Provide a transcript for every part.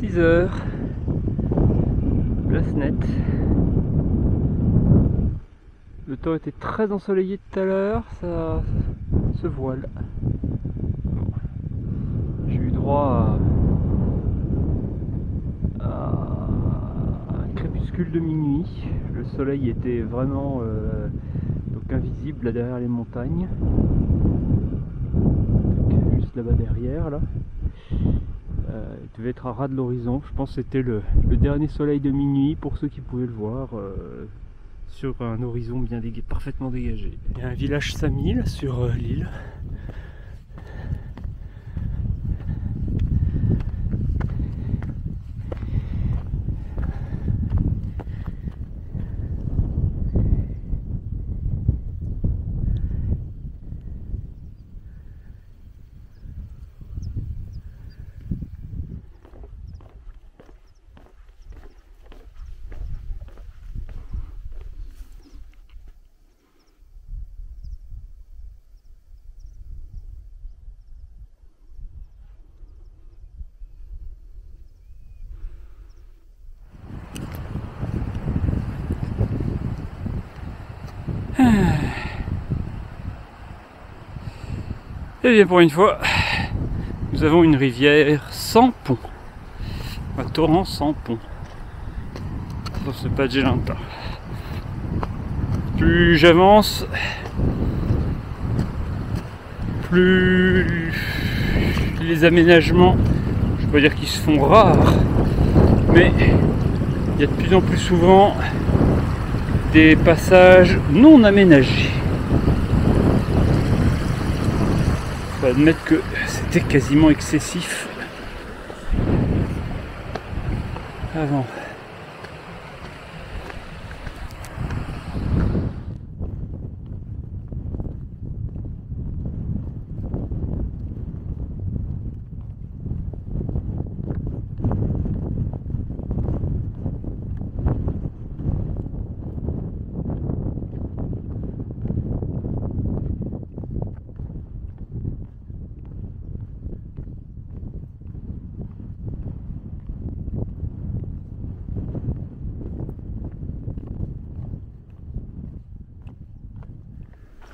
6 heures, glace nette. Le temps était très ensoleillé tout à l'heure, ça se voile. Bon. J'ai eu droit à un crépuscule de minuit. Le soleil était vraiment donc invisible là derrière les montagnes. Donc, juste là-bas derrière là. Il devait être à ras de l'horizon. Je pense que c'était le dernier soleil de minuit pour ceux qui pouvaient le voir sur un horizon bien parfaitement dégagé. Il y a un village Sami là sur l'île. Et bien pour une fois, nous avons une rivière sans pont. Un torrent sans pont. Dans ce Padjelanta. Plus j'avance, plus les aménagements, je peux pas dire qu'ils se font rares, mais il y a de plus en plus souvent des passages non aménagés. Faut admettre que c'était quasiment excessif avant.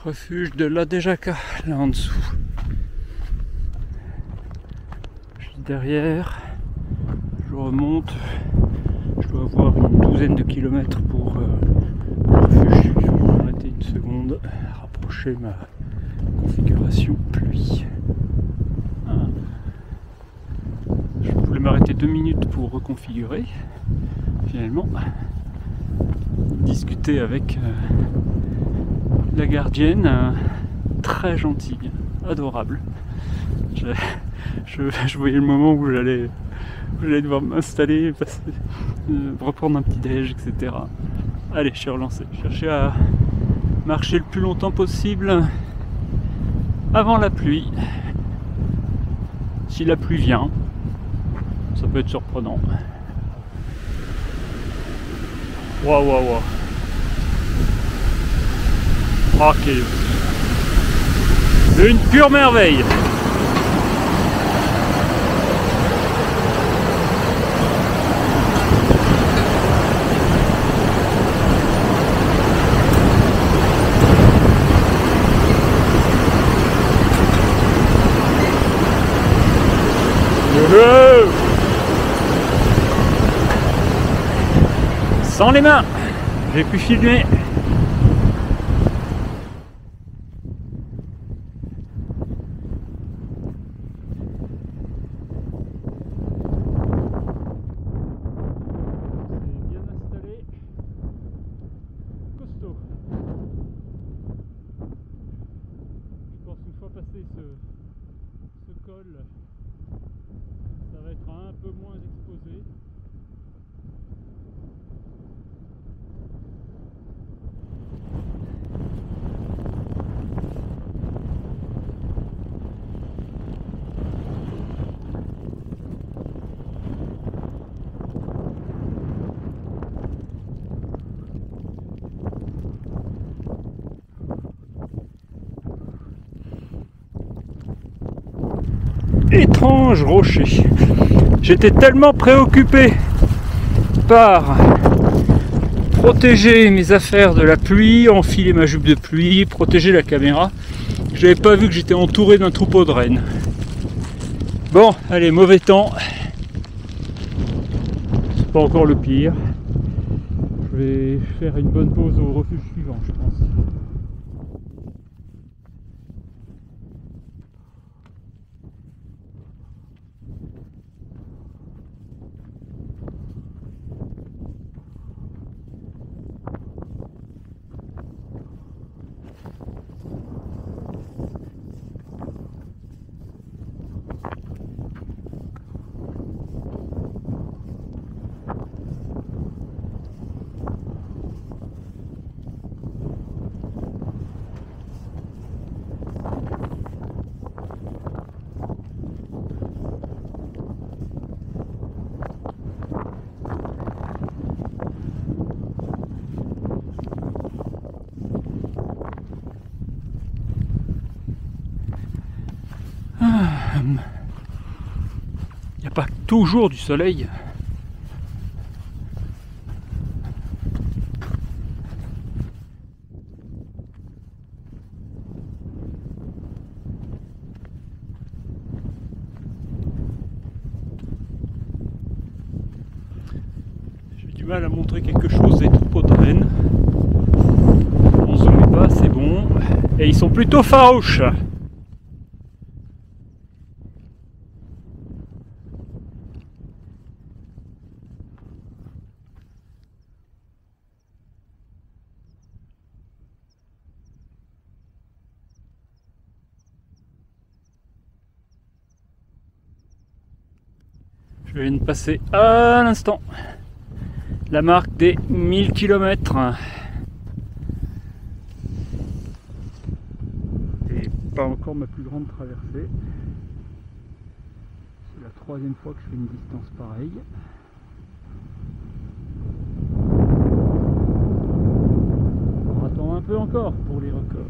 Refuge de l'Adejaka, là en dessous. Je suis derrière, je remonte, je dois avoir une douzaine de kilomètres pour le refuge. Je vais m'arrêter une seconde, rapprocher ma configuration pluie. Hein. Je voulais m'arrêter 2 minutes pour reconfigurer, finalement, discuter avec la gardienne, très gentille, adorable. Je voyais le moment où j'allais devoir m'installer, reprendre un petit déj, etc. Allez, je suis relancé. Je cherchais à marcher le plus longtemps possible avant la pluie. Si la pluie vient, ça peut être surprenant. Waouh, waouh, waouh. Ok. Une pure merveille. Sans les mains, j'ai pu filmer. Bien installé. sol, ça va être un peu moins exposé. Étrange rocher. J'étais tellement préoccupé par protéger mes affaires de la pluie, enfiler ma jupe de pluie, protéger la caméra, j'avais pas vu que j'étais entouré d'un troupeau de rennes. Bon, allez, mauvais temps. C'est pas encore le pire. Je vais faire une bonne pause au refuge suivant, je pense. Il n'y a pas toujours du soleil. J'ai du mal à montrer quelque chose des troupeaux de rennes. On zoome pas, c'est bon. Et ils sont plutôt farouches. Je viens de passer à l'instant la marque des 1000 km. Et pas encore ma plus grande traversée. C'est la troisième fois que je fais une distance pareille. On attend un peu encore pour les records.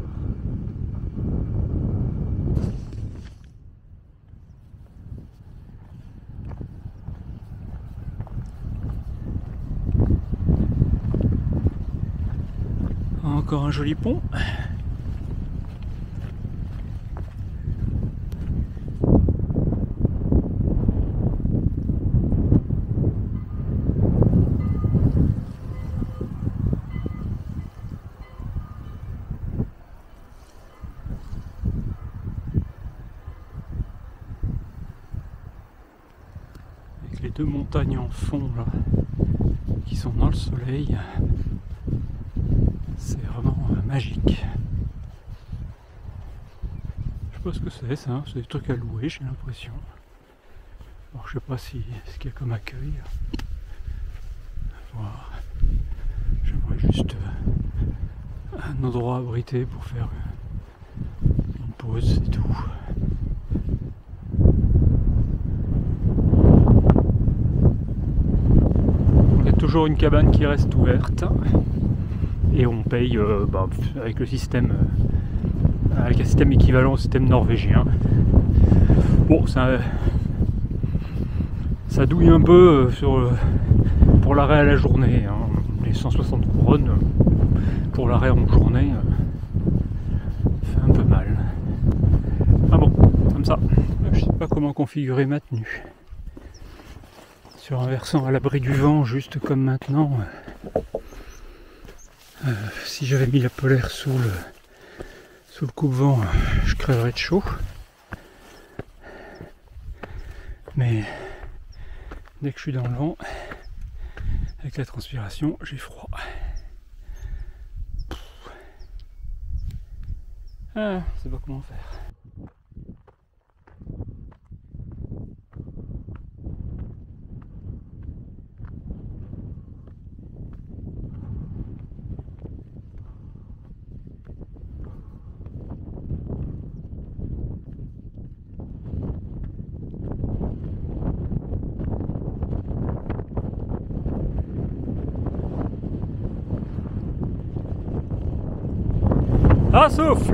Encore un joli pont. Avec les deux montagnes en fond là, qui sont dans le soleil. C'est vraiment magique. Je sais pas ce que c'est ça, c'est des trucs à louer, j'ai l'impression. Alors je sais pas ce qu'il y a comme accueil. Voilà. J'aimerais juste un endroit abrité pour faire une pause, c'est tout. Il y a toujours une cabane qui reste ouverte. Et on paye avec le système avec un système équivalent au système norvégien. Bon, ça douille un peu pour l'arrêt à la journée, hein. Les 160 couronnes pour l'arrêt en journée fait un peu mal. Ah bon, comme ça, je sais pas comment configurer ma tenue. Sur un versant à l'abri du vent, juste comme maintenant. Si j'avais mis la polaire sous le coupe-vent, je crèverais de chaud. Mais dès que je suis dans le vent, avec la transpiration, j'ai froid. Ah, je sais pas comment faire. Ah, souffle!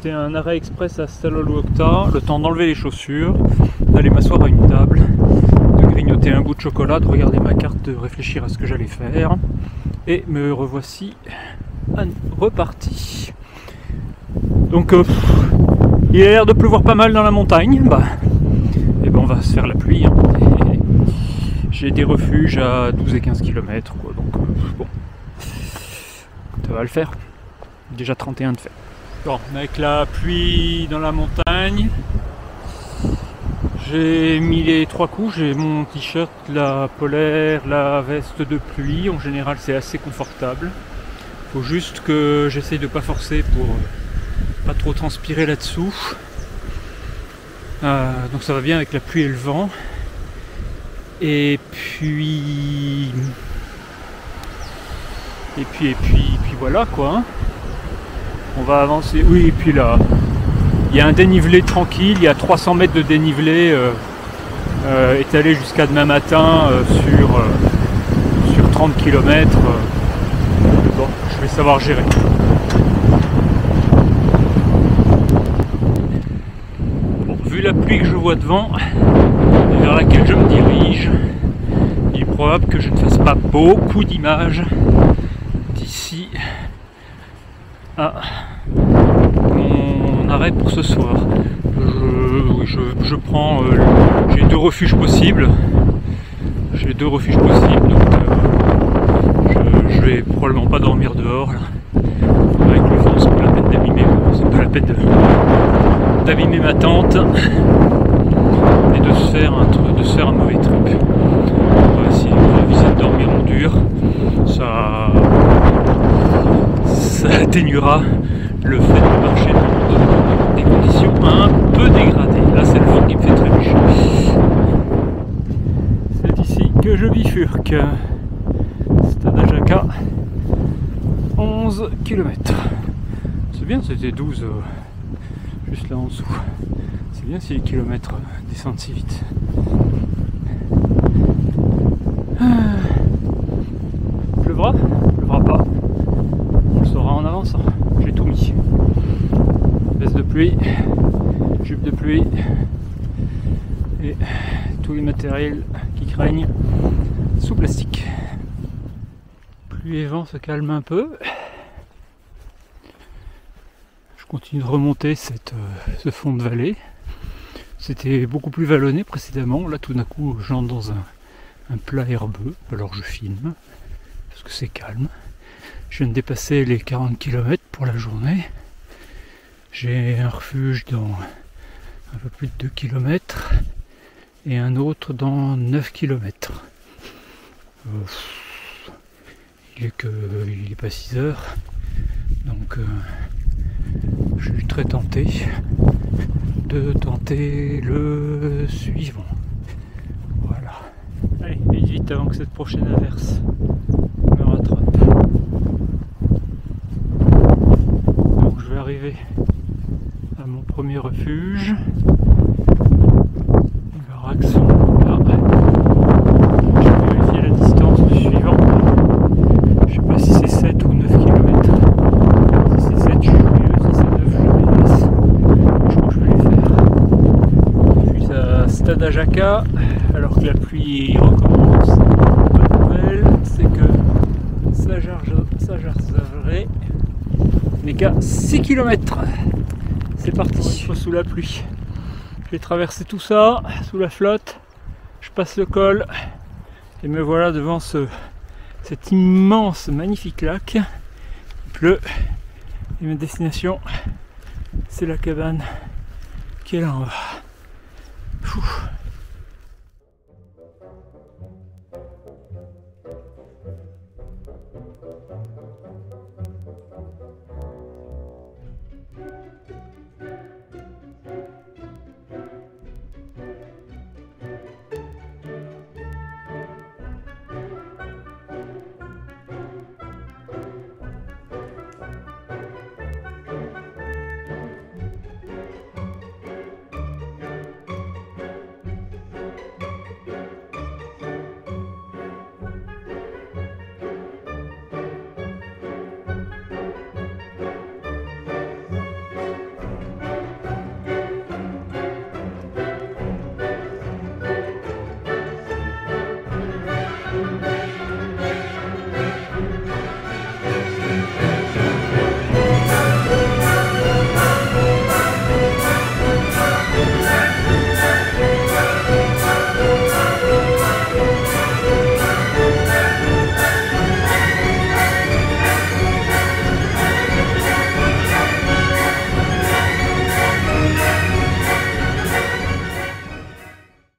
C'était un arrêt express à Stalloluokta, le temps d'enlever les chaussures, d'aller m'asseoir à une table, de grignoter un bout de chocolat, de regarder ma carte, de réfléchir à ce que j'allais faire. Et me revoici reparti. Donc il a l'air de pleuvoir pas mal dans la montagne. Et ben on va se faire la pluie. Hein. J'ai des refuges à 12 et 15 km, quoi, donc bon, ça va le faire. Déjà 31 de fait. Bon, avec la pluie dans la montagne, j'ai mis les 3 couches, j'ai mon t-shirt, la polaire, la veste de pluie, en général c'est assez confortable. Faut juste que j'essaye de pas forcer pour pas trop transpirer là-dessous. Donc ça va bien avec la pluie et le vent. Et puis voilà quoi. Hein. On va avancer. Oui, et puis là, il y a un dénivelé tranquille, il y a 300 mètres de dénivelé étalé jusqu'à demain matin sur 30 km. Bon, je vais savoir gérer. Bon, vu la pluie que je vois devant, vers laquelle je me dirige, il est probable que je ne fasse pas beaucoup d'images d'ici à mon arrêt pour ce soir. Je prends, j'ai 2 refuges possibles. Donc je vais probablement pas dormir dehors là. Avec le vent, c'est pas la peine d'abîmer ma tente et de se faire un mauvais trip. On va essayer de dormir en dur. Ça atténuera le fait de marcher dans des conditions un peu dégradées. Là c'est le vent qui me fait trébucher. C'est ici que je bifurque. Stade Ajaka, 11 km. C'est bien, c'était 12 juste là en dessous. C'est bien si les kilomètres descendent si vite. Pleuvra pas. On le saura en avançant. J'ai tout mis. Veste de pluie, jupe de pluie et tous les matériels qui craignent sous plastique. Pluie et vent se calment un peu. Je continue de remonter ce fond de vallée. C'était beaucoup plus vallonné précédemment. Là tout d'un coup j'entre dans un plat herbeux. Alors je filme parce que c'est calme. Je viens de dépasser les 40 km pour la journée. J'ai un refuge dans un peu plus de 2 km et un autre dans 9 km. Il est pas 6 heures, donc je suis très tenté de tenter le suivant. Voilà. Allez, vite avant que cette prochaine averse me rattrape. Donc je vais arriver à mon premier refuge. Le rack sont là. Je vais vérifier la distance du suivant. Je sais pas si c'est 7 ou 9 km. Si c'est 7, je suis mieux. Si c'est 9, je les laisse. Je crois que je vais les faire. Jacka alors que la pluie recommence. Bonne nouvelle, c'est que Saint-Gerzeray n'est qu'à 6 km. C'est parti, une fois sous la pluie. J'ai traversé tout ça sous la flotte, je passe le col et me voilà devant cet immense, magnifique lac. Il pleut et ma destination, c'est la cabane qui est là en bas.